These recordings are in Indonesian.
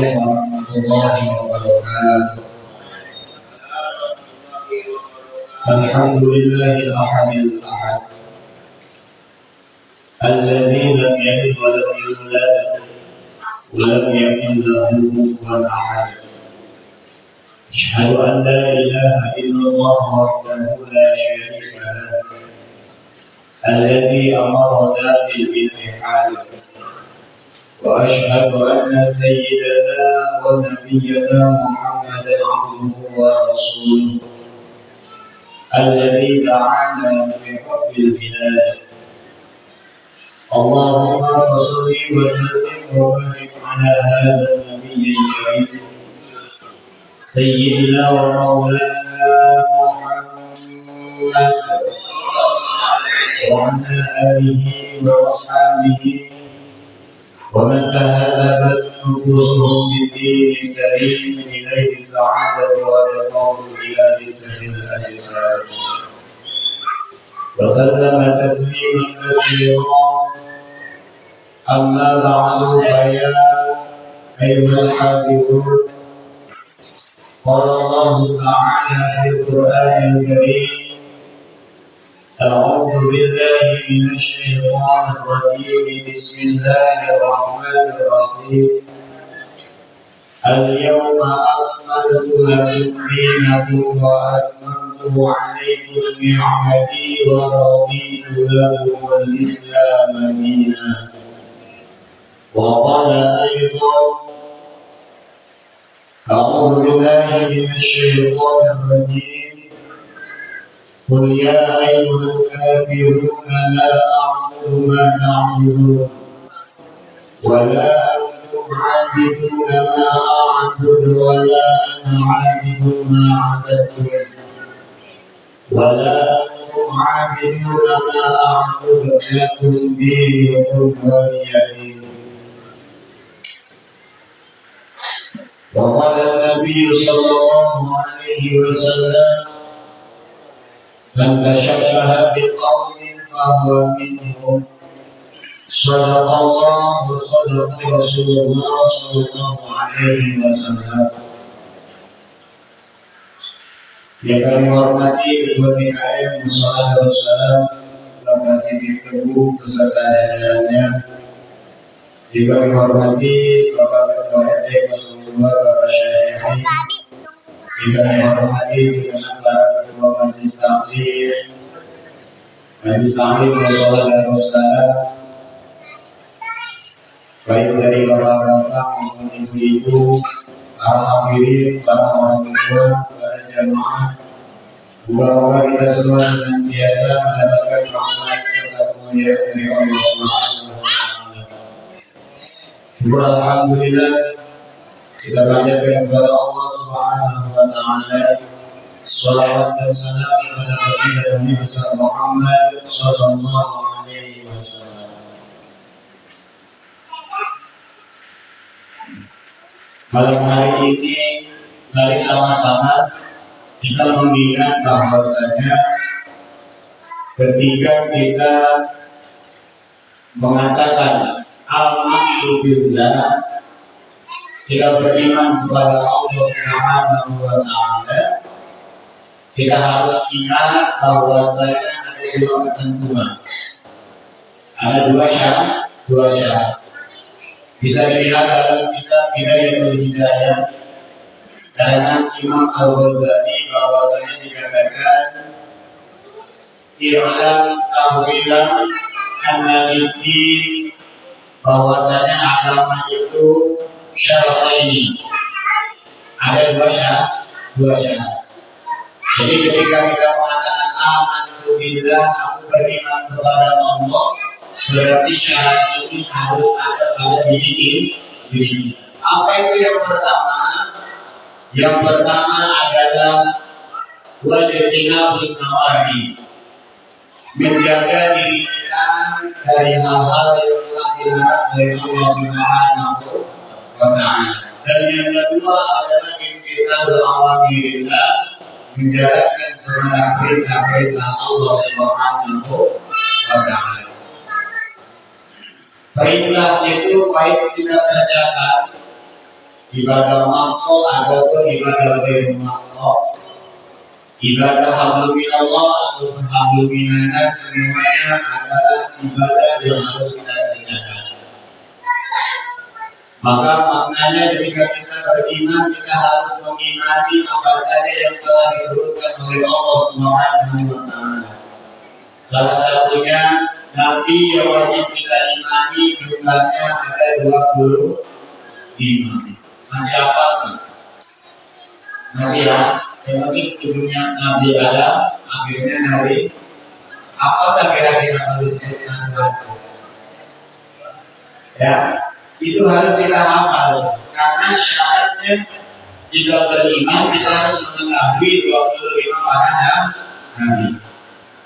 warahmatullahi wabarakatuh. Alhamdulillahil ahadil ahad alladzi lam yalid wa lam yulad wa lam yakul lahu kufuwan ahad. Asyhadu an la ilaha illallah wahdahu la syarika lahu alladzi amara bil ittihad. وأشهد أن سيدنا ونبينا محمدا عبده ورسوله الذي دعانا بحب البلاد. اللهم صل وسلم وبارك على هذا النبي الكريم سيدنا ومولانا محمد وعلى آله وأصحابه ومن تهذبت نفوسهم بالدين الكريم إليه السعادة والرضا إلى بسم الأجساد وسلم تسليما كثيرا. أما بعد فيا أيها الحافظون، قال الله تعالى في القرآن الكريم: أعوذ بالله من الشيطان الرجيم. بسم الله الرحمن الرحيم. اليوم أكملت لكم دينكم وأتممت عليكم نعمتي ورضيت لكم الإسلام دينا. وقال أيضا: أعوذ بالله من الشيطان الرجيم. قل يا أيها الكافرون لا أعبد ما تعبدون ولا أنتم عابدون ما أعبد ولا أنا عابد ما عبدتم ولا أنتم عابدون ما أعبد لكم دينكم ولي دين. وقال النبي صلى الله عليه وسلم: من تشبه بقوم فهو منهم. صدق الله وصدق رسول الله صلى الله عليه wasallam. Yang kami hormati Ketua DKM Mushola Darussalam Bapak Siti Teguh beserta jajarannya. Juga kami hormati Bapak Ketua RT 02 Bapak Syekh. Juga kami hormati segenap para Ketua Majelis Taklim Mushola Darussalam, baik dari bapak-bapak maupun ibu-ibu, para hadirin, para orang tua, para jamaah. Moga-moga kita semua senantiasa mendapatkan rahmat serta kemuliaan dari Allah Subhanahu wa taala. Syukur alhamdulillah kita panjatkan kepada Allah Subhanahu wa taala. Salawat dan salam kepada baginda Nabi Muhammad sallallahu alaihi wasallam. Malam hari ini mari sama-sama kita mengingat bahwasanya ketika kita mengatakan alhamdulillah, kita beriman kepada Allah Subhanahu wa taala, kita harus ingat bahwasanya ada dua ketentuan. Ada dua syarat. Bisa dilihat dalam kitab Bidayatul Hidayah karena Imam Al-Ghazali bahwasanya dikatakan i'lam tahwilan an-nabi, bahwasanya agama itu syar'i. Ada dua syarat. Jadi ketika kita mengatakan amantu billah, aku beriman kepada Allah, berarti syarat ini harus ada pada diri kita. Apa itu yang pertama? Yang pertama adalah wajibul nawahi, menjaga diri kita dari hal-hal yang telah dilarang oleh Allah Subhanahu wa taala. Dan yang kedua adalah kita berawamirillah, menjalankan segala perintah-perintah Allah Subhanahu wa taala. Perintah itu baik kita kerjakan ibadah makhluk ataupun ibadah ghairi makhluk, ibadah hablum minallah ataupun hablum minannas, semuanya adalah ibadah yang harus kita kerjakan. Maka maknanya ketika kita beriman, kita harus mengimani apa saja yang telah diturunkan oleh Allah Subhanahu wa Ta'ala. Salah satunya Nabi yang wajib kita imani jumlahnya ada 25. Masih apa? Masih ya? Yang penting ujungnya Nabi Adam, akhirnya Nabi. Apakah kira-kira tulisnya ya? Itu harus kita hafal karena syaratnya jika beriman kita harus mengetahui 25 para nabi.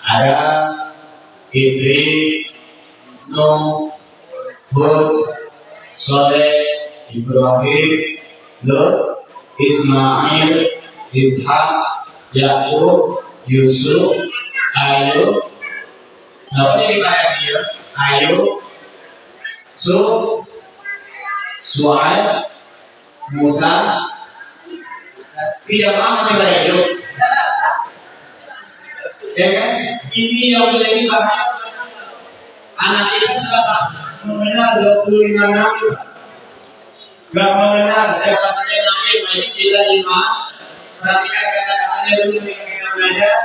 Ada Idris, Nuh, Hud, Saleh, Ibrahim, Lut, Ismail, Ishak, Yakub, Yusuf, Ayub. Namanya gimana dia? Ayub, Suhaib, Musa, tidak masih pada hidup. Ya kan? Ini yang menjadi bahaya. Anak kita sudah mengenal 25 nabi. Gak mengenal siapa saja nabi yang wajib kita iman. Perhatikan kata-katanya dulu ketika kita belajar.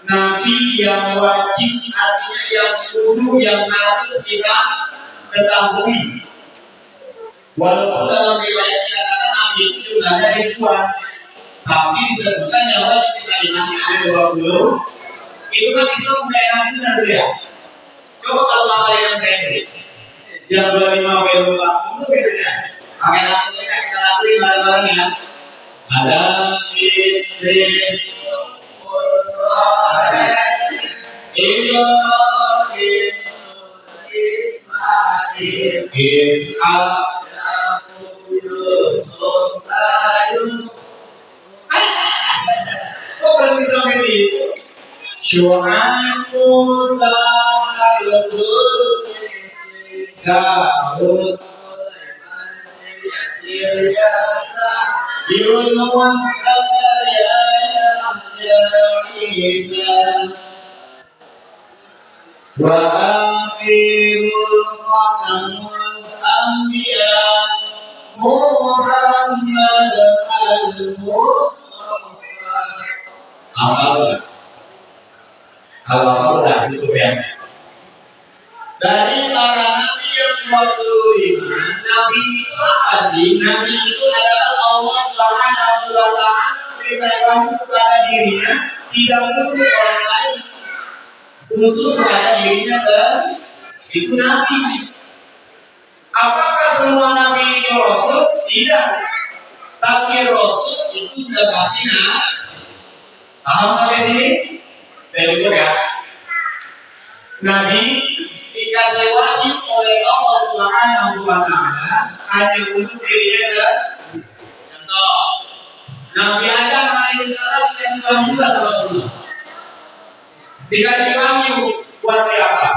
Nabi yang wajib artinya yang kudu yang harus kita ketahui. Walaupun dalam riwayat dikatakan Nabi itu jumlahnya ribuan, tapi disebutkan yang wajib kita imani ada 20. Itu kan Islam udah enak benar ya. Coba kalau apa yang saya beri, yang 25 belum 40 gitu ya. Pakai nama kita lakuin bareng-bareng ya. Ada Idris, Ibrahim, Ismail, Ishak. Kok berhenti sampai situ? Syu'aib, Musa, Daud, Yunus, Zakaria, Isa, wa akhirul khatamul anbiya Muhammad al-Mustafa. Apa udah itu ya. Dari para nabi yang 25, nabi itu apa sih? Nabi itu adalah Allah Subhanahu wa Ta'ala memberikan kepada dirinya, tidak untuk orang lain, khusus kepada dirinya sendiri. Itu nabi. Apakah semua nabi itu rasul? Tidak. Tapi rasul itu sudah pasti nabi. Paham sampai sini? Dan juga ya. Nabi dikasih wajib oleh Allah Subhanahu wa Ta'ala hanya untuk dirinya sendiri. Contoh, Nabi Adam alaihissalam dikasih wahyu sama Allah. Dikasih wahyu buat siapa?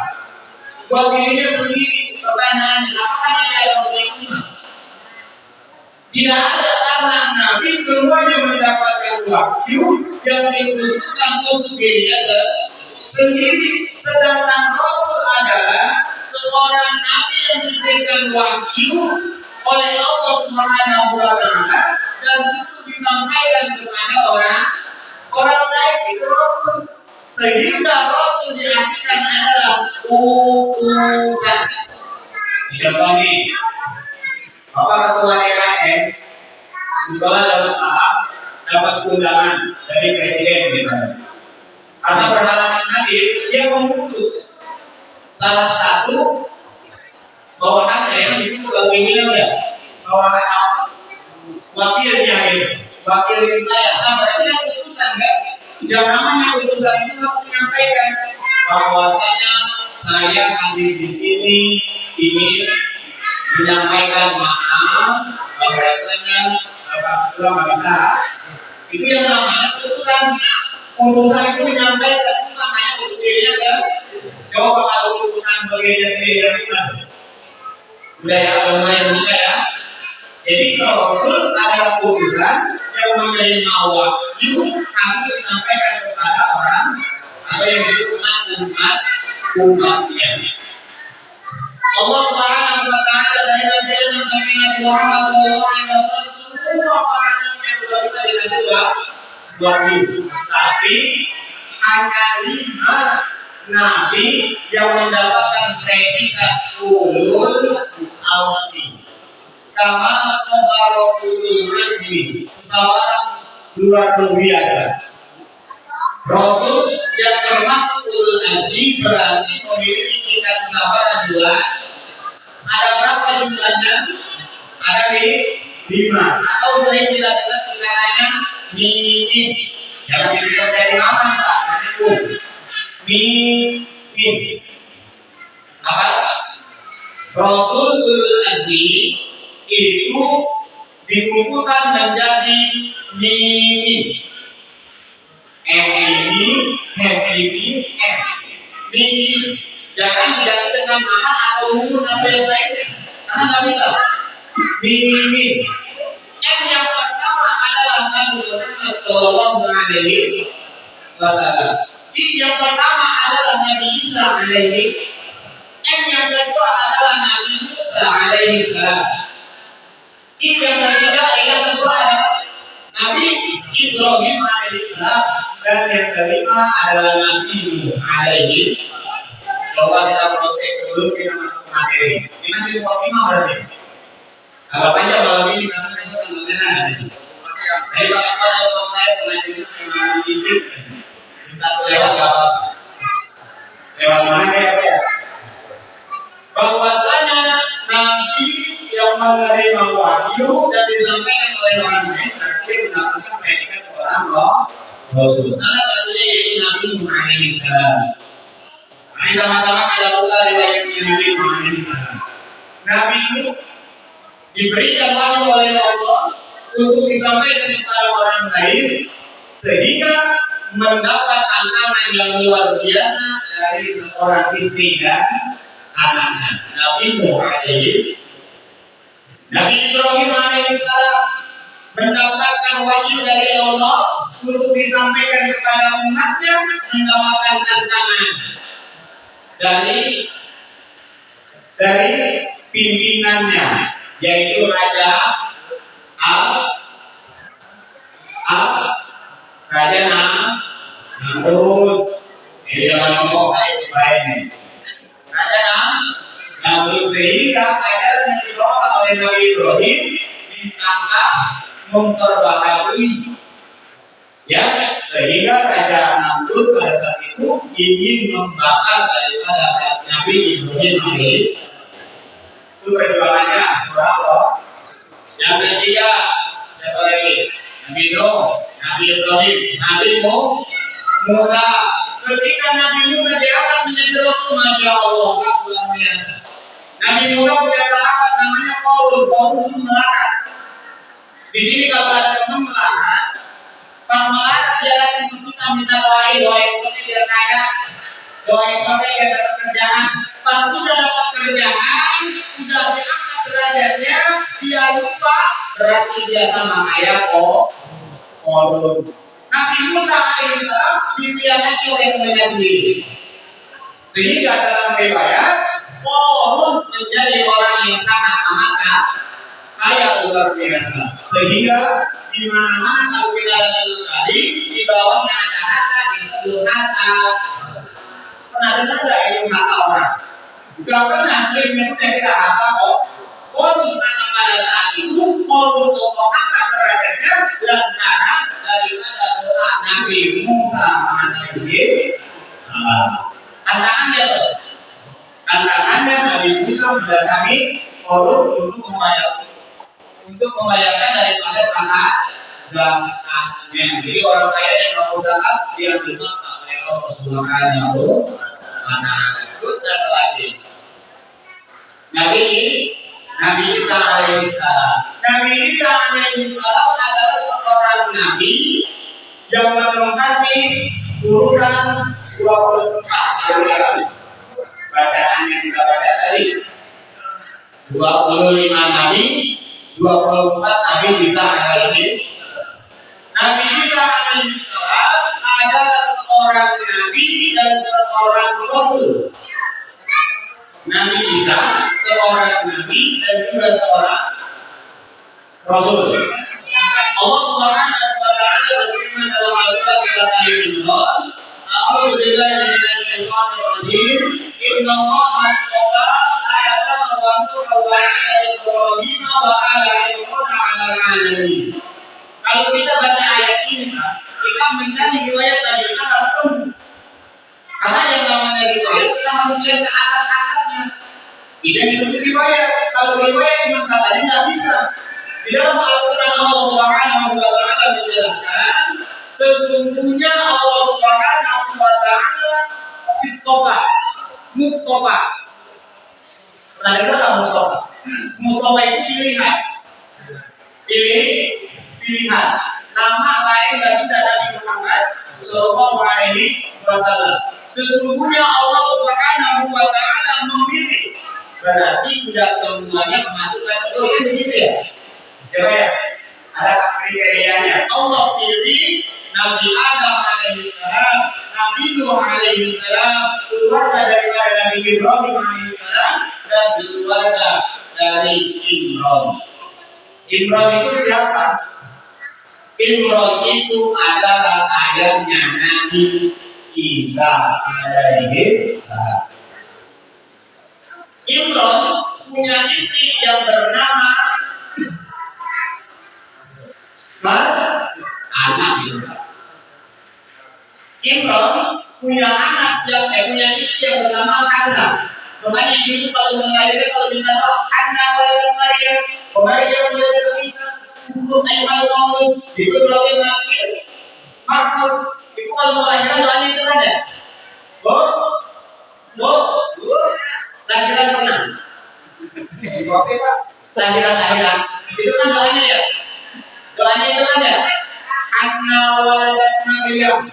Buat dirinya sendiri. Pertanyaannya, apakah Nabi Adam beriman? Tidak ada, karena Nabi semuanya mendapatkan wahyu yang dikhususkan untuk dirinya sendiri. Sedangkan Rasul adalah seorang Nabi yang diberikan wahyu oleh Allah Subhanahu wa Ta'ala dan itu disampaikan kepada orang lain. Itu Rasul. Sehingga Rasul diartikan adalah utusan. Contoh nih, Bapak Ketua DKM, misalnya dalam saham dapat undangan dari presiden misalnya. Karena berhalangan hadir, dia memutus salah satu bawahannya yang itu bukan pimpinan ya, bawahan wakilnya gitu, wakilin saya. Nah berarti kan utusan kan? Yang namanya utusan itu harus menyampaikan bahwasanya saya hadir di sini ini menyampaikan maaf bahwasanya Bapak sudah nggak bisa. Itu yang namanya utusan. Utusan itu menyampaikan itu namanya untuk dirinya sendiri. Coba kalau utusan untuk dirinya sendiri dari mana? Budaya agama yang muda ya. Jadi Rasul adalah utusan yang menerima wahyu harus disampaikan kepada orang atau yang disebut umatnya. Allah Subhanahu wa taala dari Nabi Muhammad SAW semua orang yang berada di surga wahyu. Tapi hanya 5 nabi yang mendapatkan predikat ulul azmi. Kama sabarul azmi, sabaran luar biasa. Rasul yang termasuk ulul azmi berarti memiliki tingkat kesabaran 2. Ada berapa jumlahnya? Ada 5 atau sering kita dengar sebenarnya mimin. Yang bisa dari apa Pak? Mimin. Apa? Rasul ulul azmi itu dikumpulkan menjadi mimin. Mimin. Jangan diganti dengan ahad atau mungun atau yang lainnya, karena nggak bisa. Mimin. M yang pertama adalah Nabi Muhammad Sallallahu Alaihi Wasallam. I yang pertama adalah Nabi Isa alaihi. M yang kedua adalah Nabi Musa alaihi salam. I yang ketiga yang kedua adalah Nabi Ibrahim alaihi salam, dan yang kelima adalah Nabi Nuh alaihi. Coba kita prospek sebelum kita masuk ke materi. Ini masih mukadimah berarti. Kalau panjang malam ini karena besok tanggal merah. Dari bapak atau saya pelajaran izin satu lewat nggak apa-apa. Lewat mana ya? Bahwasanya nabi yang menerima wahyu dan disampaikan oleh orang lain berarti mendapatkan predikat seorang Rasul. Salah satunya yaitu Nabi Nuh alaihi salam. Mari sama-sama kita buka riwayatnya Nabi Nuh alaihi salam. Nabi Nuh diberikan wahyu oleh Allah untuk disampaikan kepada orang lain sehingga mendapat tantangan yang luar biasa dari seorang istri dan anaknya. Nabi Nuh alaihi. Nabi Ibrahim alaihissalam mendapatkan wahyu dari Allah untuk disampaikan kepada umatnya, mendapatkan tantangan dari pimpinannya, yaitu Raja Namrud. Jangan ngomong kayak baik. Raja Namrud, sehingga ajaran yang dibawa oleh Nabi Ibrahim disangka memperbaharui, ya, sehingga Raja Namrud pada saat itu ingin membakar daripada Nabi Ibrahim alaihissalam. Itu perjuangannya subhanallah. Yang ketiga siapa lagi? Nabi Nuh, Nabi Ibrahim, Nabi Musa. Ketika Nabi Musa diangkat menjadi Rasul, masya Allah, luar biasa. Nabi Musa punya sahabat namanya Qarun melarat. Di sini kalau ada teman melarat, pas melarat dia lagi minta doain dia kaya, doain dia dapat kerjaan. Pas udah dapat kerjaan, udah diangkat derajatnya, dia lupa berarti dia sama kayak Qarun. Nabi Musa alaihissalam dihianati oleh temannya sendiri, sehingga dalam riwayat Qarun menjadi orang yang sangat amat kaya luar biasa, sehingga di mana-mana kalau kita lihat tadi di bawahnya ada harta disebut harta. Pernah dengar nggak itu harta orang? Gak pernah, sering menyebutnya kita harta kok. Qarun karena pada saat itu Qarun tokoh angkat derajatnya lantaran daripada doa Nabi Musa alaihissalam. Tantangannya Nabi Musa mendatangi Qarun untuk membayarkan daripada zakatnya. Jadi orang kaya yang nggak mau zakat dia dimaksa oleh Allah Subhanahu wa taala. Terus ada lagi Nabi Isa alaihissalam. Nabi Isa alaihissalam adalah seorang nabi yang menempati urutan 24 bacaan yang kita baca tadi. 25 nabi 24 Nabi Isa alaihi. Nabi Isa alaihissalam adalah seorang nabi dan seorang rasul. Nabi Isa seorang nabi dan juga seorang rasul. Allah Subhanahu wa taala berfirman dalam Al-Qur'an surat Al-Imran, "A'udzu billahi minasyaitonir rajim. Inna Allaha astafa Adam wa Nuh wa Ibrahim wa ala Imran 'alal 'alamin." Kalau kita baca ayat ini, Pak, kita mencari riwayat Nabi Isa nggak ketemu. Karena yang namanya riwayat kita harus lihat ke atas-atasnya. Tidak disebut riwayat. Kalau riwayat cuma katanya nggak bisa. Di dalam Al-Quran Allah Subhanahu wa taala menjelaskan sesungguhnya Allah Subhanahu wa taala Mustafa. Pernah dengar nggak Mustafa? Mustafa itu pilihan. Nama lain dari Nabi Muhammad Sallallahu Alaihi Wasallam. Sesungguhnya Allah Subhanahu wa taala memilih. Berarti tidak semuanya masuk kategori kan begitu ya? Coba ya, ada kriterianya. Allah pilih Nabi Adam alaihissalam, Nabi Nuh alaihissalam, keluarga daripada Nabi Ibrahim alaihissalam, dan keluarga dari Imran. Imran itu siapa? Imran itu adalah ayahnya Nabi Isa alaihissalam. Imran punya istri yang bernama anak itu. Imran punya istri yang bernama Hana. Makanya ibu kalau melahirkan kalau bilang Hana walaupun Maryam walaupun Isa, urut ayat maulud itu berarti lahir. Mahmud itu kalau melahirkan doanya itu ada. Lahiran mana? Oke Pak. Lahiran itu kan doanya ya. Doanya itu kan ya. Anna waladat Maryam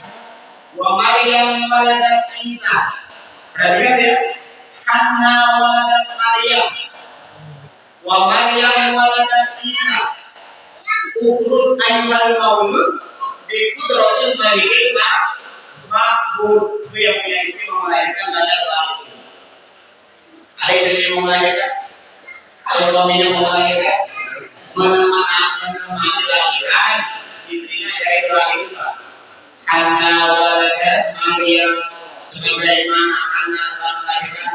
wa Maryam waladat Isa. Perhatikan ya. Anna waladat Maryam wa Maryam waladat Isa. Urut ayat maulud di kudratil maliki Mahmud itu yang punya istri melahirkan pada doa itu. Ada istri yang melahirkan? Ada suaminya melahirkan? Menemani lahiran istrinya dari doa itu Pak. Anna waladat Maryam sebagaimana Anna telah melahirkan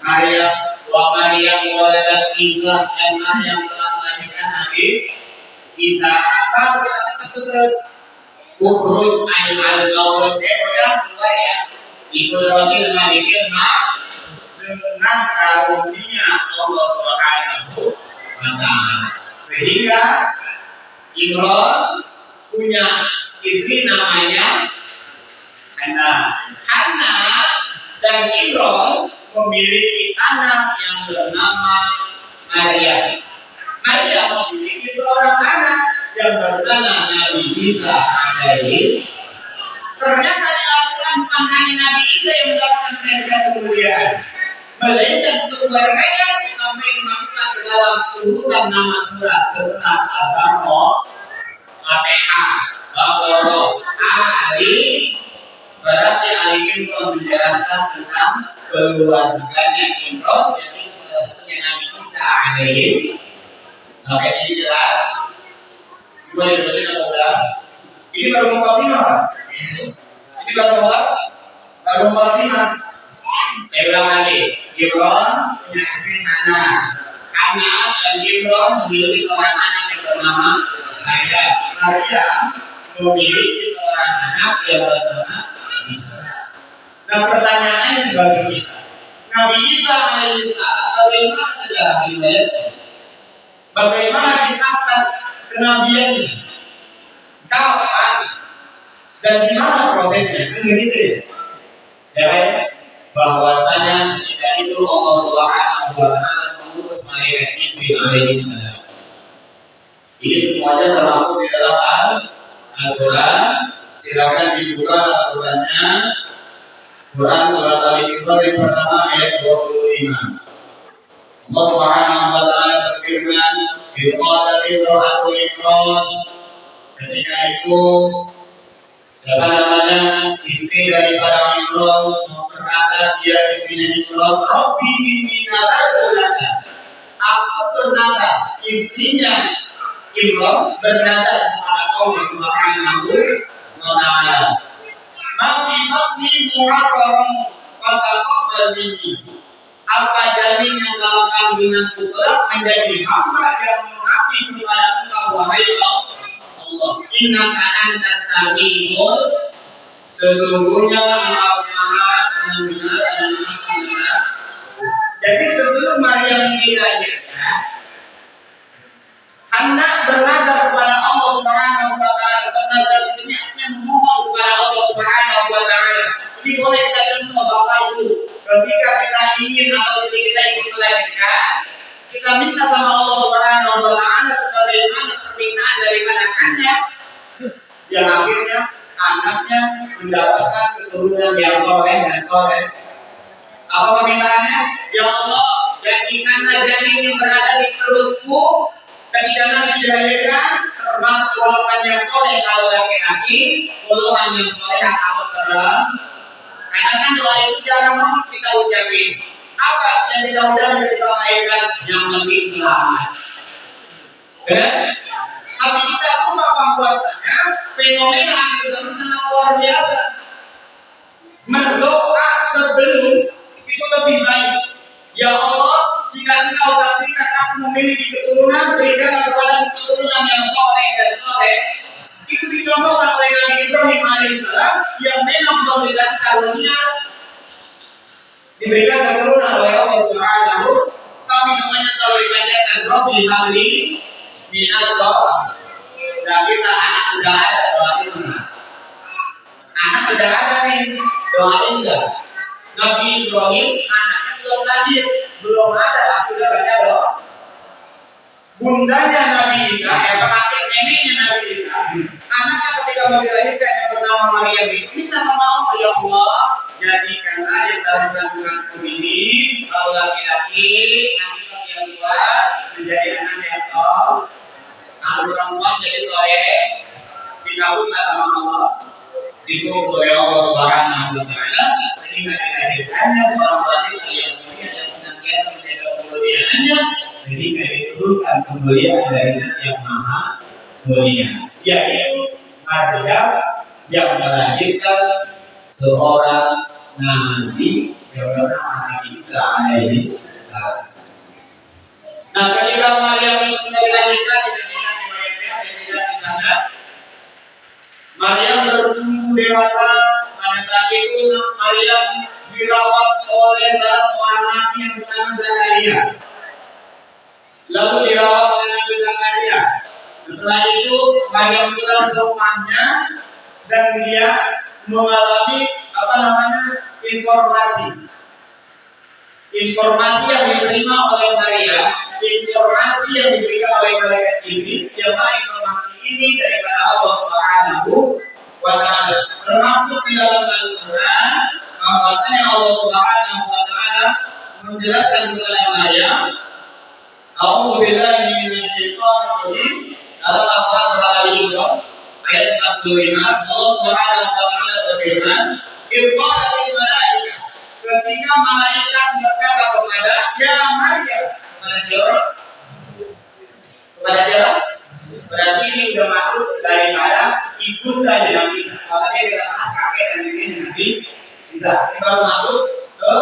Maryam wa Maryam waladat Isa dan Maryam telah melahirkan Nabi Isa. Ukhrud al-maulud keluar ya. Itu berarti dengan karunia Allah Subhanahu wa taala. Sehingga Imran punya istri namanya Hana dan Imran memiliki anak yang bernama Maryam. Maryam memiliki seorang anak yang bernama Nabi Isa alaihi. Ternyata di Al-Quran bukan hanya Nabi Isa yang mendapatkan predikat kemuliaan, melainkan keluarganya sampai dimasukkan ke dalam urutan nama surat setelah Al-Fatihah, Baqarah, Ali. Berarti Ali Imran menjelaskan tentang keluarganya Imran, jadi salah satunya Nabi Isa alaihi. Sampai sini jelas. Boleh diterusin atau enggak? Ini baru mukadimah Pak. Ini baru mukadimah. Saya ulang lagi. Imran punya istri Hana dan Imran memiliki seorang anak yang bernama Maryam. Maryam memiliki seorang anak yang bernama Isa. Nah pertanyaannya bagi kita, Nabi Isa alaihissalam bagaimana sejarah riwayatnya? Bagaimana diangkat kenabiannya? Kapan dan gimana prosesnya? Kan begitu ya? Bahwasanya ketika itu Allah Subhanahu wa taala mengutus malaikat Jibril alaihissalam. Ini semuanya termaktub di dalam Al-Quran. Silakan dibuka Al-Qurannya. Quran surat Al-Imran yang pertama ayat 25. Allah Subhanahu wa taala berfirman, Qala imra'atul Imran, ketika itu siapa namanya istri daripada Imran berkata, dia istrinya Imran, Rabbi inni nazartu laka, aku bernazar. Istrinya Imran bernazar kepada Allah Subhanahu wa ta'ala, Mati mati muharram fataqabbal minni, apa jamin yang dalam kandunganku telah menjadi hamba yang mengabdi kepada Engkau wahai Allah. Innaka antas samiul, sesungguhnya Engkau Maha mendengar dan Maha mendengar. Jadi sebelum Maryam dilahirkan, anak bernazar kepada Allah Subhanahu wa ta'ala. Bernazar di sini artinya memohon kepada Allah Subhanahu wa ta'ala. Ini boleh kita contoh Bapak Ibu, ketika kita ingin atau istri kita ingin melahirkan, kita minta sama Allah Subhanahu wa ta'ala sebagaimana permintaan daripada anak, yang akhirnya anaknya mendapatkan keturunan yang soleh dan soleh. Apa permintaannya? Ya Allah, jadikanlah janin yang berada di perutku ketika nanti dilahirkan termasuk golongan yang soleh kalau laki-laki, golongan yang soleh kalau perempuan. Karena kan doa itu jarang banget kita ucapin. Apa yang kita ucapin ketika melahirkan? Yang penting selamat. Tapi kita tuh bahwasanya fenomena yang sangat luar biasa. Berdoa sebelum itu lebih baik. Ya Allah, jika Engkau takdirkan aku memiliki keturunan, berikanlah kepada keturunan yang soleh dan soleh. Itu dicontohkan oleh Nabi Ibrahim alaihissalam yang memang belum dikasih karunia diberikan keturunan oleh Allah Subhanahu, tapi namanya selalu dipanjatkan Rabbi habli minas sholihin. Dan kita anak udah ada, doain mana? Anak udah ada nih, doain enggak? Nabi Ibrahim anaknya belum lahir, belum ada, tapi udah baca doa. Bundanya Nabi Isa, kakek neneknya Nabi Isa, anaknya ketika mau dilahirkan yang bernama Maryam itu minta sama Allah, ya Allah, jadikanlah yang dalam kandunganku ini kalau laki-laki, nanti pas yang tua menjadi anak yang soleh, kalau perempuan jadi soleh, dikabulkan sama Allah. Itu oleh Allah Subhanahu wa ta'ala, sehingga dilahirkannya seorang wanita yang mulia dan senantiasa menjaga kemuliaannya, sehingga diturunkan kemuliaan dari Zat yang Maha Mulia, yaitu Maryam yang melahirkan seorang nabi yang bernama Nabi Isa alaihi salam. Nah, ketika Maryam itu sudah dilahirkan, di sana Maryam bertumbuh dewasa. Pada saat itu Maryam dirawat oleh salah seorang nabi yang bernama Zakaria. Lalu dirawat oleh Nabi Zakaria. Setelah itu Maryam pulang ke rumahnya dan dia mengalami informasi yang diterima oleh Maryam, informasi yang diberikan oleh malaikat Jibril, yang mana informasi ini daripada Allah Subhanahu wa ta'ala. Termaktub di dalam Al-Quran bahwasanya Allah Subhanahu wa ta'ala menjelaskan kepada Maryam, A'udzu billahi minasyaitonir rajim, dalam Al-Quran surah Al-Imran ayat 45, Allah Subhanahu wa ta'ala berfirman, "Iqalatil malaikah", ketika malaikat berkata kepada ya Maryam, kepada siapa? Kepada siapa? Berarti ini sudah masuk daripada ibunda Nabi Isa. Kalau tadi kita bahas kakek dan ibunya Nabi Isa, ini baru masuk ke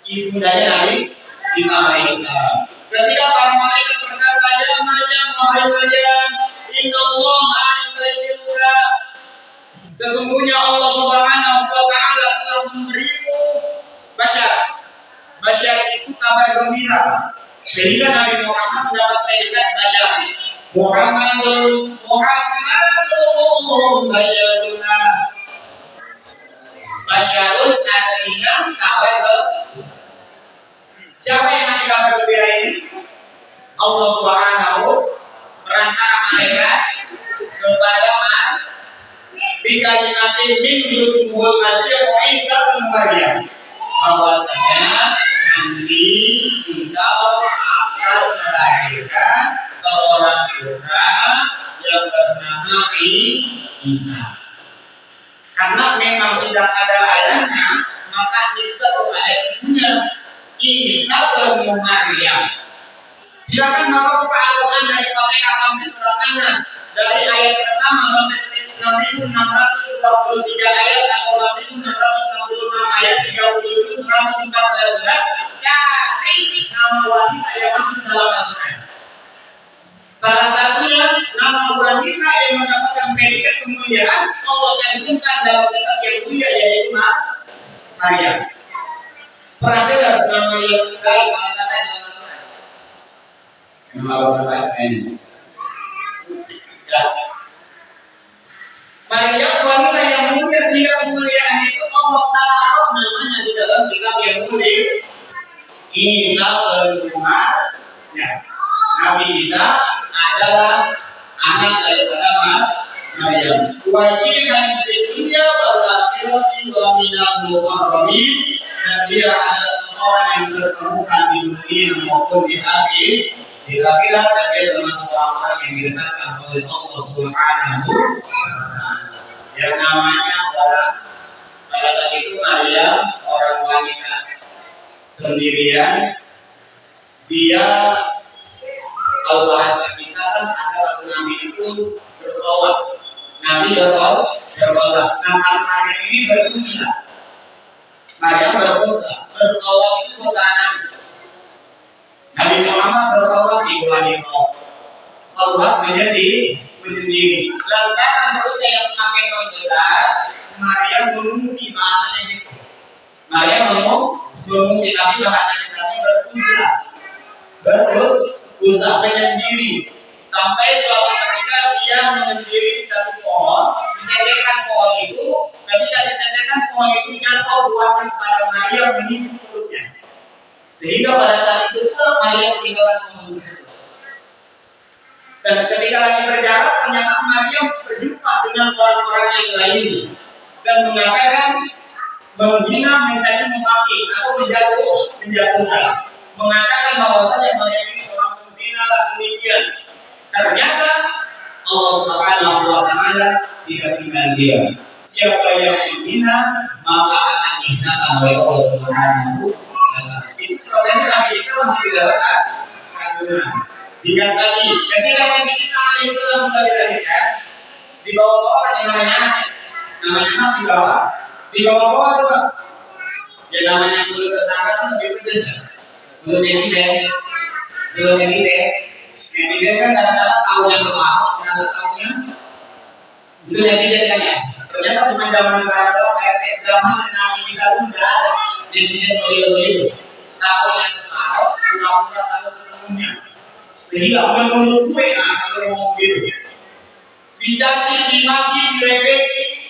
ibundanya Nabi Isa alaihissalam. Ketika para malaikat berkata, ya Maryam, wahai Maryam, innallaha yubasyiruka, sesungguhnya Allah Subhanahu wa ta'ala telah memberimu basyar. Basyar itu kabar gembira. Sehingga Nabi Muhammad mendapat predikat basyar. Muhammadun basyaruna. Basyarun artinya kabar gembira. Siapa yang ngasih kabar gembira ini? Allah Subhanahu perantara malaikat kepada bikalimatin min yusmuhul masih Isa bin Maryam, bahwasanya nanti engkau akan melahirkan seorang putra yang bernama Isa. Karena memang tidak ada ayahnya, maka Isa ada ibunya, Isa bin Maryam. Silakan Bapak buka Al-Quran dari Fatihah sampai surat An-Nas, dari ayat pertama sampai 6.623 ayat atau 6.666 ayat 37 114 cari nama wanita yang masuk dalam Al-Quran. Salah satunya nama wanita yang mendapatkan predikat kemuliaan Allah cantumkan dalam kitab yang mulia yaitu Maryam. Pernah dengar nama yang baik mengatakan dalam Al-Quran? Nama Al-Quran. Ya. Maryam wanita yang mulia sehingga kemuliaan itu Allah taruh namanya di dalam kitab yang mulia. Isa bin Maryam. Nabi Isa adalah anak daripada Maryam. Wajiban di dunia wal akhirati wa minal muqarrabin, dan dia adalah seorang yang terkemuka di dunia maupun di akhirat, dan dia termasuk orang-orang yang didekatkan oleh Allah Subhanahu wa Ta'ala. Yang namanya adalah pada saat itu Maryam, seorang wanita sendirian. Dia kalau bahasa kita kan ada lagu Nabi itu bertolak. Nabi bertolak. Nah, Maryam ini berdosa. Maryam berdosa. Bertolak itu bukan Nabi Muhammad bertolak di bulan Hijrah. Sholat menjadi menyendiri. Lantaran perutnya yang semakin membesar, Maryam mengungsi, bahasanya gitu. Maryam mengungsi, tapi bahasanya tadi berdosa menyendiri. Sampai suatu ketika dia menyendiri di satu pohon, disenderkan pohon itu, ketika disenderkan pohon itu jatuh buahnya kepada Maryam menimpa perutnya. Sehingga pada saat itu Maryam meninggalkan pohon tersebut. Dan ketika lagi berjalan, ternyata Maryam berjumpa dengan orang-orang yang lain dan mengatakan, menghina, mencaci, memaki atau menjatuhkan, mengatakan bahwasanya Maryam ini seorang penzina dan demikian. Ternyata Allah Subhanahu wa Ta'ala tidak tinggal diam. Siapa yang menghina maka akan dihinakan oleh Allah Subhanahu wa Ta'ala. Itu prosesnya Nabi Isa masih di dalam kandungan. Sehingga tadi, ketika Nabi Isa alaihissalam sudah dilahirkan, di bawah-bawah kan yang namanya anak. Namanya anak di bawah-bawah itu kan. Ya namanya mulut tetangga kan lebih pedas ya. Mulut netizen kan kadang-kadang tahunya separuh, merasa tahunya itu netizen kan ya. Ternyata cuma zaman sekarang doang, kayak zaman Nabi Isa pun tidak ada netizen beliau tahunya separuh, pura-pura tahu sepenuhnya. Sehingga menurut gue kalau ngomong gitu, dicaci, dimaki, diledeki,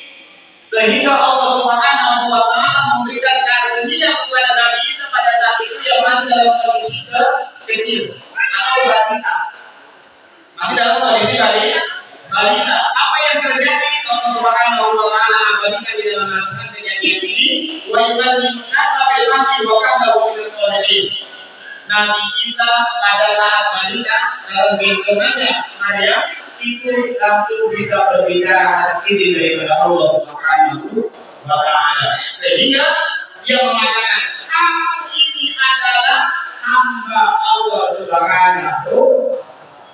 sehingga Allah Subhanahu wa Ta'ala memberikan karunia kepada Nabi Isa pada saat itu yang masih dalam kondisi kecil atau balita. Masih dalam kondisi balita. Apa yang terjadi? Allah Subhanahu wa Ta'ala abadikan di dalam Al-Quran kejadian ini. Wa yuballighu nasa bil mahdi wa kadzabu bil shalihin. Nabi Isa pada saat balita dalam gendongannya Maryam itu langsung bisa berbicara atas izin daripada Allah Subhanahu wa Ta'ala. Sehingga dia mengatakan, aku ini adalah hamba Allah Subhanahu.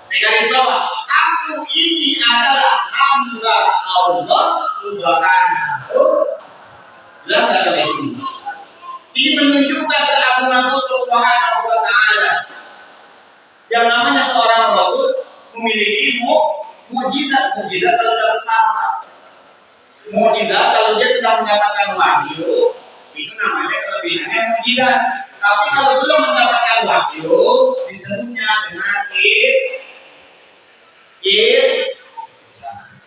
Sehingga dijawab, aku ini adalah hamba Allah Subhanahu. Jelas dalam ini. Ini menunjukkan keagungan Allah Subhanahu wa Ta'ala. Yang namanya seorang rasul memiliki mukjizat kalau sudah bersama. Mukjizat kalau dia sudah mendapatkan wahyu, itu namanya kelebihannya mukjizat. Tapi kalau belum mendapatkan wahyu, disebutnya dengan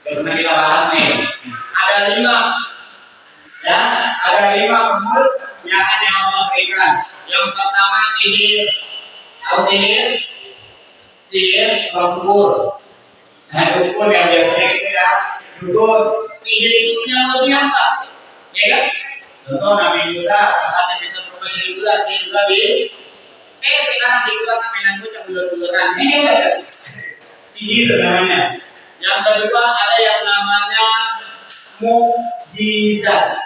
pernah kita bahas nih. Ada 5 umur yang Allah berikan. Yang pertama sihir. Tahu sihir? Sihir bersubur. Nah, dukun yang biasanya gitu ya. Dukun. Sihir itu punya kelebihan Pak. Ya kan? Contoh Nabi Musa katanya bisa menjadi bulan ini juga sekarang di bulan mainan gue yang bulan-bulanan sihir namanya. Yang kedua ada yang namanya mukjizat.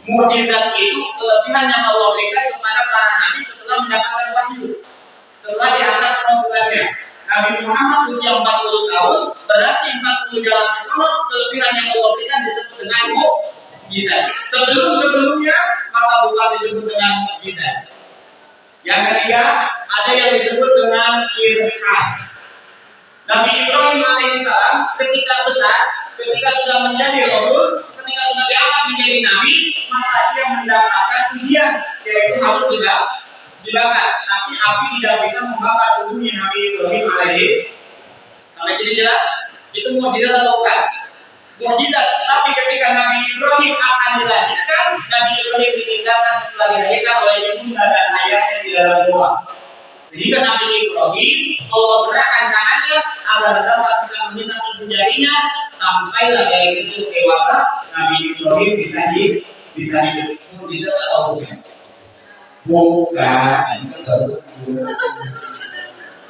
Mukjizat itu kelebihan yang Allah berikan kepada para nabi setelah mendapatkan wahyu, setelah diangkat Rasulnya. Nabi Muhammad usia 40 tahun, berarti 40 jalan Islam, kelebihan yang Allah berikan disebut dengan mukjizat. Sebelumnya maka bukan disebut dengan mukjizat. Yang ketiga ada yang disebut dengan irhas. Nabi Ibrahim alaihissalam ketika besar, ketika sudah menjadi rasul, ketika sudah diangkat menjadi nabi, maka dia mendapatkan ujian, yaitu harus dibakar. Tapi api tidak bisa membakar tubuhnya Nabi Ibrahim alaihissalam. Sampai sini jelas? Itu mukjizat atau bukan? Mukjizat. Tapi ketika Nabi Ibrahim akan dilahirkan, Nabi Ibrahim ditinggalkan setelah dilahirkan oleh ibunda dan ayahnya di dalam gua. Sehingga Nabi Ibrahim Allah gerakkan tangannya agar dapat bisa menghisap ibu jarinya sampailah dari kecil dewasa Nabi Ibrahim bisa hidup. Mukjizat atau bukan? Bukan, ini kan harus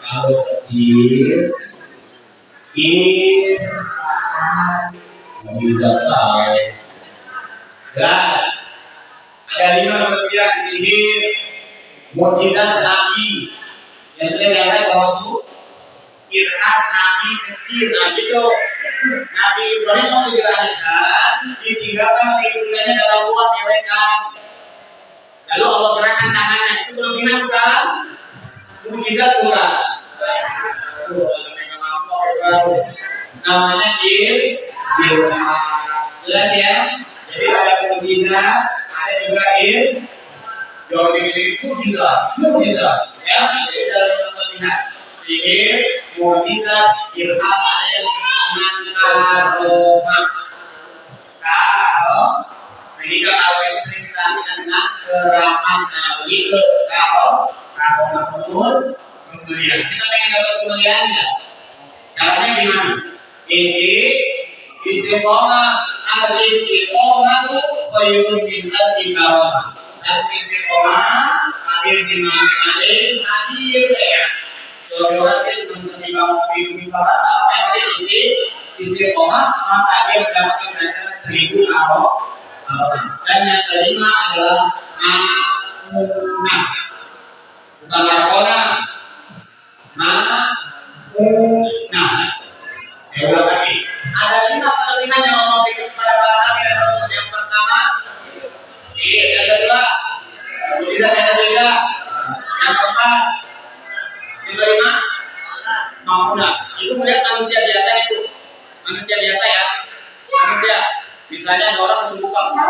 kalau kecil mukjizat lain. Ada 5 kelebihan sihir mukjizat Nabi yang sudah diangkat Rasul. Irhas Nabi kecil, itu Nabi Ibrahim waktu dilahirkan ditinggalkan oleh ibundanya dalam gua dewekan. Lalu Allah gerakkan tangannya, itu kelebihan bukan? Mukjizat bukan? Namanya jelas ya. Jadi ada mukjizat, ada juga jauh lebih mukjizat ya. Jadi dalam kelebihan sihir, mukjizat, irhas, ada yang mengantar rumah. Sehingga kalau itu sering kita artikan dengan keramat. Begitu kalau kemudian kita pengen dapat kemuliaannya. Caranya gimana? Istiqomah itu khairun min alfi karamah. Satu istiqomah hadir di masjid hadir ya. Seorang yang menerima mobil apa yang istiqomah maka dia mendapatkan ganjaran 1000 karamah. Dan yang kelima adalah ma'unah, bukan markona, ma'unah. Saya ulang lagi. Ada 5 kelebihan yang Allah berikan kepada para nabi dan rasul. Yang pertama, sihir. Yang kedua, mukjizat. Yang ketiga, yang keempat, yang kelima, ma'unah. Itu melihat manusia biasa itu, manusia biasa ya, manusia. Misalnya ada orang kesurupan, terus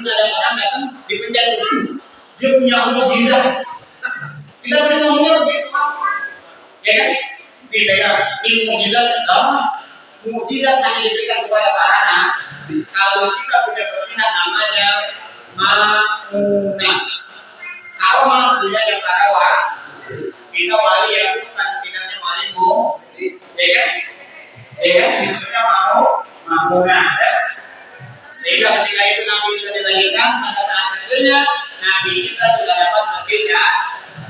ada orang datang di penjara, dia punya mukjizat. Kita sering ngomongnya begitu kan? Ya kan? Ini mukjizat, mukjizat hanya diberikan kepada para nabi. Kalau kita punya kelebihan namanya ma'unah. Kalau malah punya yang para kita wali yang bukan sekitarnya walimu, ya kan? Ya kan? Misalnya ma'unah ya. Sehingga ketika itu Nabi Isa dilahirkan, pada saat kecilnya Nabi Isa sudah dapat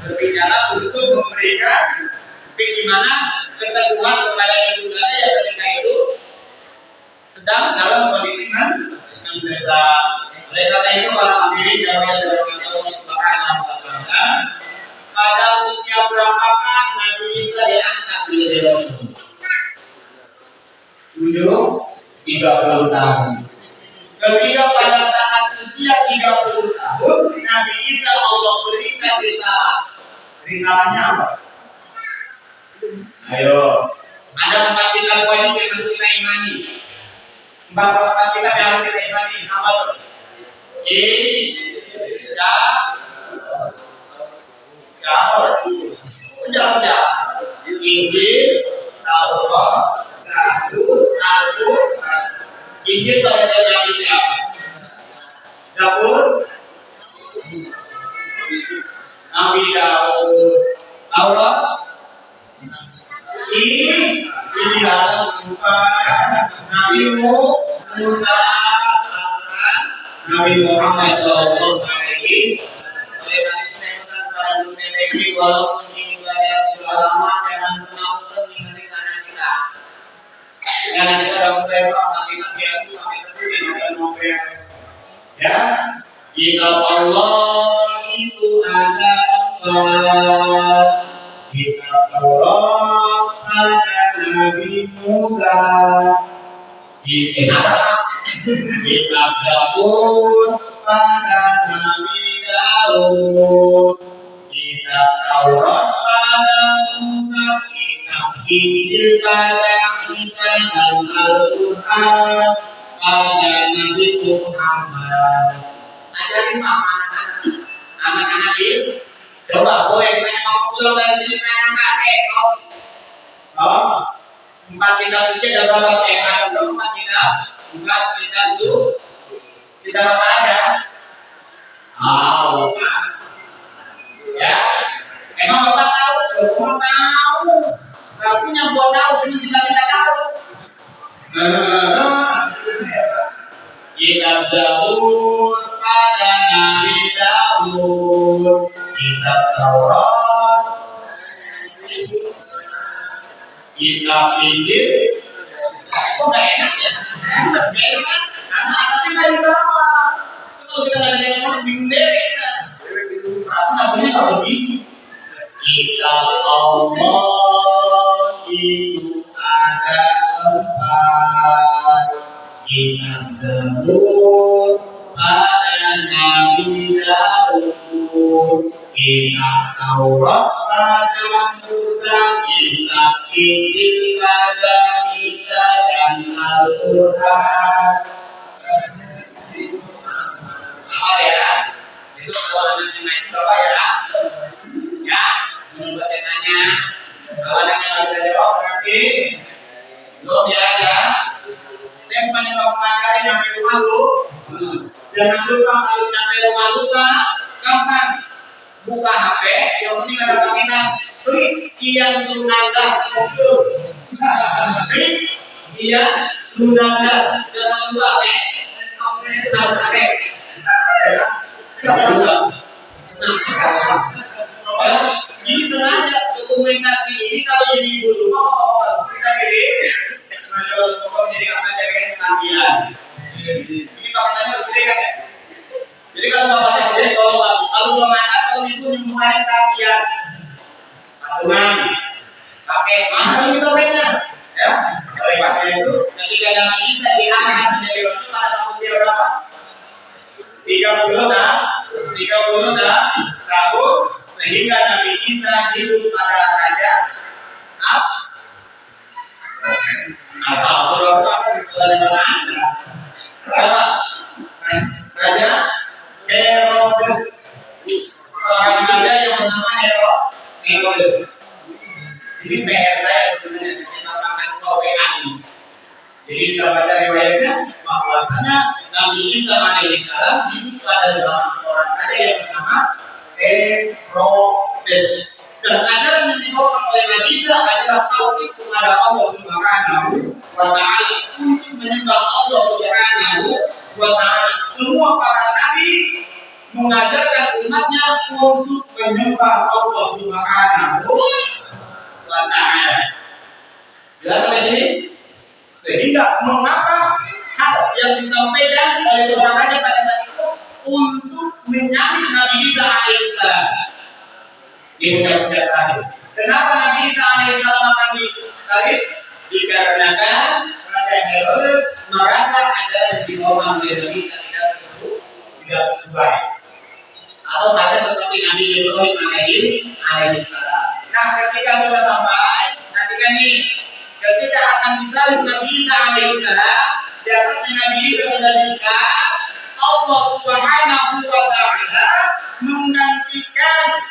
berbicara untuk memberikan bagaimana keteguhan kepada ibundanya yang ketika itu sedang dalam kondisi mendesak. Oleh karena itu para hadirin yang dirahmati Allah Subhanahu wa taala, pada usia berapakah Nabi Isa diangkat menjadi rasul? 30 tahun. Ketika pada saat usia 30 tahun Nabi Isa Allah berikan risalah. Risalahnya apa? Ayo, ada 4 kitab wajib yang harus kita imani. 4 kitab yang harus kita imani. Apa tuh? Injil, Taurat, Zabur, Al-Quran. Injil pada zaman Nabi siapa? Zabur, Nabi Daud. Taurat, ideal berupa Nabi Musa, Nabi Muhammad Shallallahu Alaihi Wasallam. Oleh karena itu saya pesan kepada guru TPQ walaupun ini belajar lama jangan pernah bosan mengingatkan anak kita. Anak kita dalam tema kita biar itu kami sebut dengan novel. Ya, jika Allah itu ada Allah, jika Taurat ada Nabi Musa, kitab Zabur pada Nabi Daud, kitab Taurat pada Musa, kitab Injil pada Isa dan Al-Quran pada Nabi Muhammad. Ajarin anak-anak ini. Coba boleh kita mau pulang dari sini anak-anak empat kitab suci ada berapa ada empat kitab suci kita apa aja ya emang bapak tahu bapak tahu tapi yang buat tahu ini kita tahu kitab Zabur pada Nabi Daud, kitab Taurat, kitab Injil. Kok gak enak ya? Gak enak karena atasnya gak dibawa. Kalau kita gak ada yang mau bingung deh. Perasaan lagunya gak begini. Kitab Allah itu ada empat, kitab Zabur pada Nabi Daud, kitab Taurat pada Musa, kitab Injil pada Isa dan Al-Quran. Apa ya? Itu kalau nanti naik berapa ya? Ya, menurut saya tanya. Kalau ada yang nggak bisa jawab berarti belum ya aja. Saya bukan yang mengajari sampai rumah lu. Jangan lupa kalau sampai rumah lu kapan buka HP, yang penting ada paketan. Klik Kian Sunanda muncul. Klik Kian Sunanda. Jangan lupa subscribe. Ini sengaja dokumentasi ini kalau jadi ibu rumah bisa jadi Masya Allah, pokoknya jadi akan jagain kalian. Ini paketannya harus kan ya. Jadi kalau bapaknya jadi kalau belum ada kalau ibu nyembuhin kalian. Patungan, pakai mahal ini pakainya, ya. Kalau pakai itu ketika Nabi Isa diangkat menjadi rasul pada usia berapa? 30 tahun sehingga Nabi Isa hidup pada raja Raja Herodes, seorang raja yang bernama Herodes. Ini PR saya sebenarnya dinamakan WA ini. Jadi kita baca riwayatnya bahwasanya Nabi Isa alaihissalam hidup pada zaman seorang raja yang bernama Herodes. Dan ajaran yang dibawa oleh Nabi Isa adalah tauhid kepada Allah Subhanahu wa Ta'ala, untuk menyembah Allah Subhanahu wa Ta'ala. Semua para nabi mengajarkan umatnya untuk menyembah Allah Subhanahu wa Ta'ala. Jelas sampai sini? Sehingga mengapa hal yang disampaikan oleh seorang raja pada saat itu untuk menyalib Nabi Isa alaihissalam di budak-budak tadi. Kenapa Nabi Isa alaihissalam akan disalib? Dikarenakan Raja Herodes merasa ada yang dibawa oleh Nabi Isa tidak sesuai, atau ada seperti Nabi Ibrahim alaihissalam. Nah, ketika sudah sampai, ketika akan disalib Nabi Isa alaihissalam, jasadnya Nabi Isa sudah diikat, Allah Subhanahu wa Ta'ala menggantikan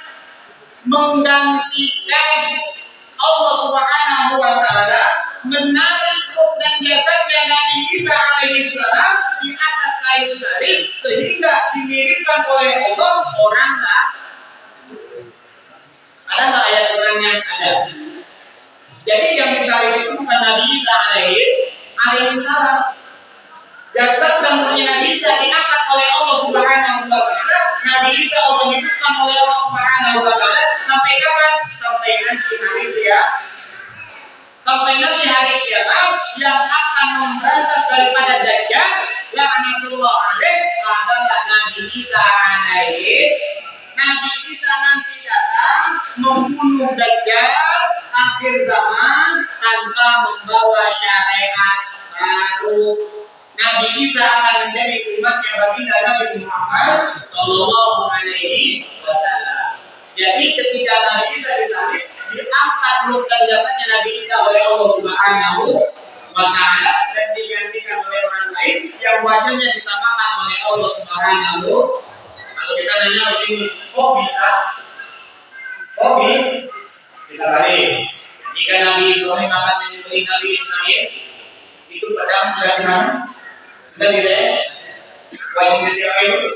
Allah Subhanahu wa Ta'ala menarik roh dan jasadnya Nabi Isa alaihissalam di atas kayu salib sehingga dimiripkan oleh Allah orang lah. Ada nggak ayat orangnya? Ada. Jadi yang disalib itu bukan Nabi Isa alaihissalam. Jasad dan rohnya Nabi Isa diangkat oleh Allah dititipkan oleh Allah Subhanahu wa taala sampai kapan? Sampai nanti hari dia. Sampai nanti hari kiamat yang akan memberantas daripada Dajjal laknatullah alaih adalah Nabi Isa alaihi. Nabi Isa nanti datang membunuh Dajjal akhir zaman tanpa membawa syariat baru. Nabi Isa akan menjadi umatnya baginda Nabi Muhammad Sallallahu Alaihi Wasallam. Jadi ketika Nabi Isa disalib, diangkat ruh dan jasanya Nabi Isa oleh Allah Subhanahu wa Ta'ala dan digantikan oleh orang lain yang wajahnya disamakan oleh Allah Subhanahu. Kalau kita nanya begini, kok bisa? Kok kita balik. Jika Nabi Ibrahim akan menyembelih Nabi Ismail, itu pedang sudah di mana? Sudah direk. Wajib siapa itu?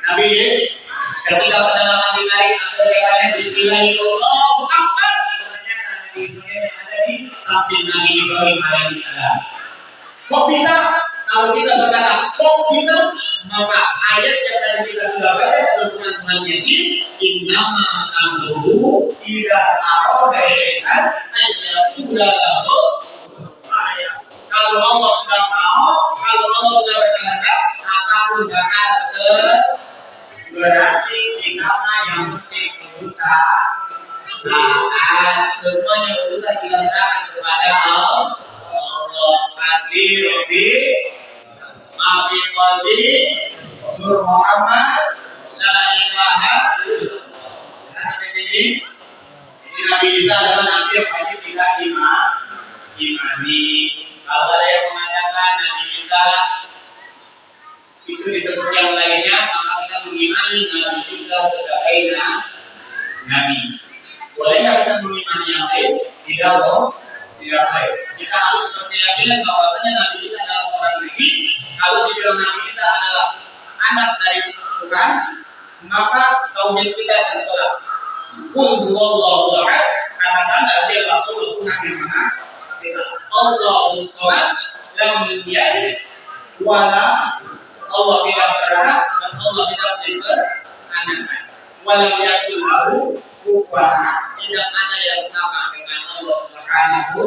Nabi Yesus. Ketika pedang akan ditarik, ada kalian Bismillahirrahmanirrahim. Apa? Ternyata Nabi Ismail yang ada di samping Nabi Ibrahim alaihissalam. Kok bisa? Kalau kita berkata, kok bisa? Maka ayat yang tadi kita sudah baca dalam surat Yasin, innama amruhu idza arada syai'an an yaqula lahu ayat. Kalau Allah sudah mau, kalau Allah sudah berkehendak, apapun bakal berarti kita yang penting kita semuanya urusan kita serahkan kepada Allah. Asli Rabbi Mafi Qalbi Nur Muhammad La ilaha sampai sini. Ini Nabi Isa adalah Nabi yang wajib kita imani. Kalau ada yang mengatakan Nabi Isa itu disebut yang lainnya, maka kita mengimani Nabi Isa sebagai Nabi. Bolehkah kita mengimani yang lain? Tidak loh. Tidak baik. Kita harus berkeyakinan bahwasanya Nabi Isa adalah seorang nabi. Kalau dibilang Nabi Isa adalah anak dari Tuhan, maka tauhid kita tertolak. Qul huwallahu ahad, katakanlah dia adalah Tuhan yang Maha Esa. Allahus samad, lam yalid wa lam Allah tidak beranak dan Allah tidak beranak. Walam yakul lahu kufuwan ahad. Tidak ada yang sama dengan Allah Subhanahu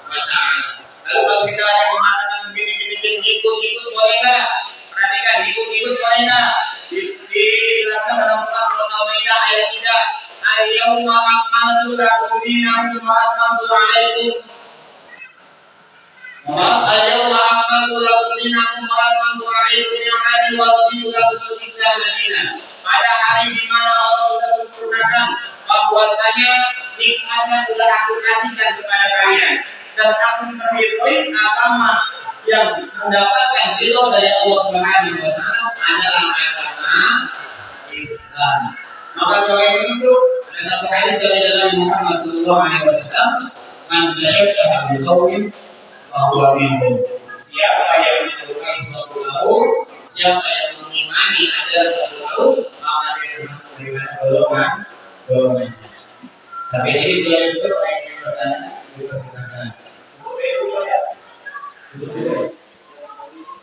wa Ta'ala. Lalu kalau kita ada yang mengatakan begini ikut boleh nggak? Perhatikan, ikut boleh nggak? Dijelaskan dalam surat Al-Maidah ayat 3. Al-yawma akmaltu lakum dinakum wa atmamtu 'alaikum. Al-yawma akmaltu lakum dinakum wa atmamtu 'alaikum ni'mati wa raditu lakum al-Islam dinan. Pada hari di mana Allah sudah sempurnakan bahwasanya nikmatnya sudah aku kasihkan kepada kalian dan aku meridhoi agama yang mendapatkan ridho dari Allah Subhanahu wa Ta'ala adalah agama Islam. Maka sebagai penutup ada satu hadis dari Nabi Muhammad sallallahu alaihi wasallam, "Man tashabbaha biqaumin fa huwa minhum." Siapa yang menirukan suatu kaum, siapa yang mengimani ajaran suatu kaum, maka dia termasuk daripada golongan. Tapi sini sudah itu orang yang bertanya, dipersilakan.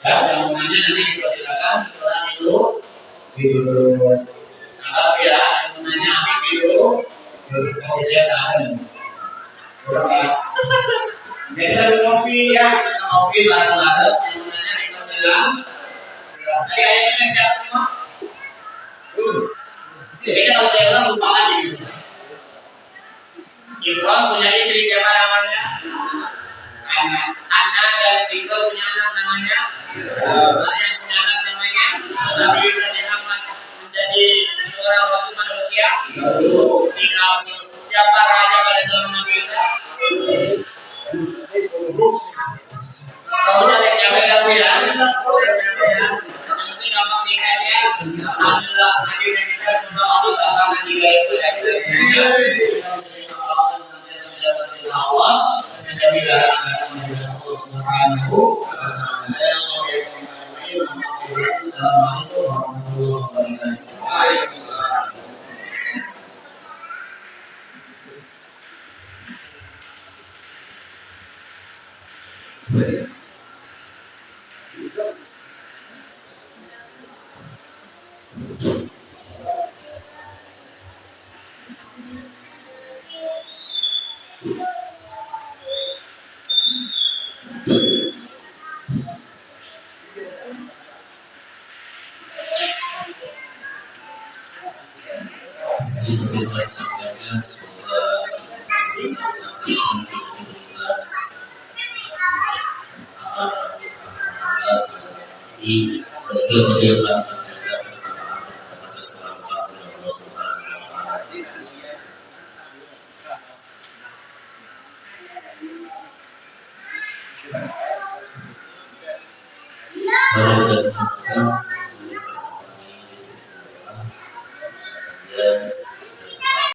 Ya, yang mau nanya nanti dipersilakan. Setelah itu video. Sabar ya, yang mau nanya nanti video. Kalau saya tahan. Jadi sambil ngopi ya, kita ngopi bareng-bareng. Yang mau nanya dipersilakan. Tadi ayatnya yang jatuh semua. Jadi kalau saya ulang lupa lagi gitu. Imran punya istri siapa namanya? Anak dan Tinggal punya anak namanya? Maryam punya anak namanya? Nabi Isa diangkat menjadi seorang rasul manusia? 30. Siapa raja pada zaman Nabi Isa? Kamu dari siapa yang bilang? Ini gampang nikahnya. Alhamdulillah hadirnya kita semua Allah gampang juga itu ya kita semuanya. Allah menjadi agama Allah Subhanahu wa Ta'ala. Assalamualaikum warahmatullahi wabarakatuh.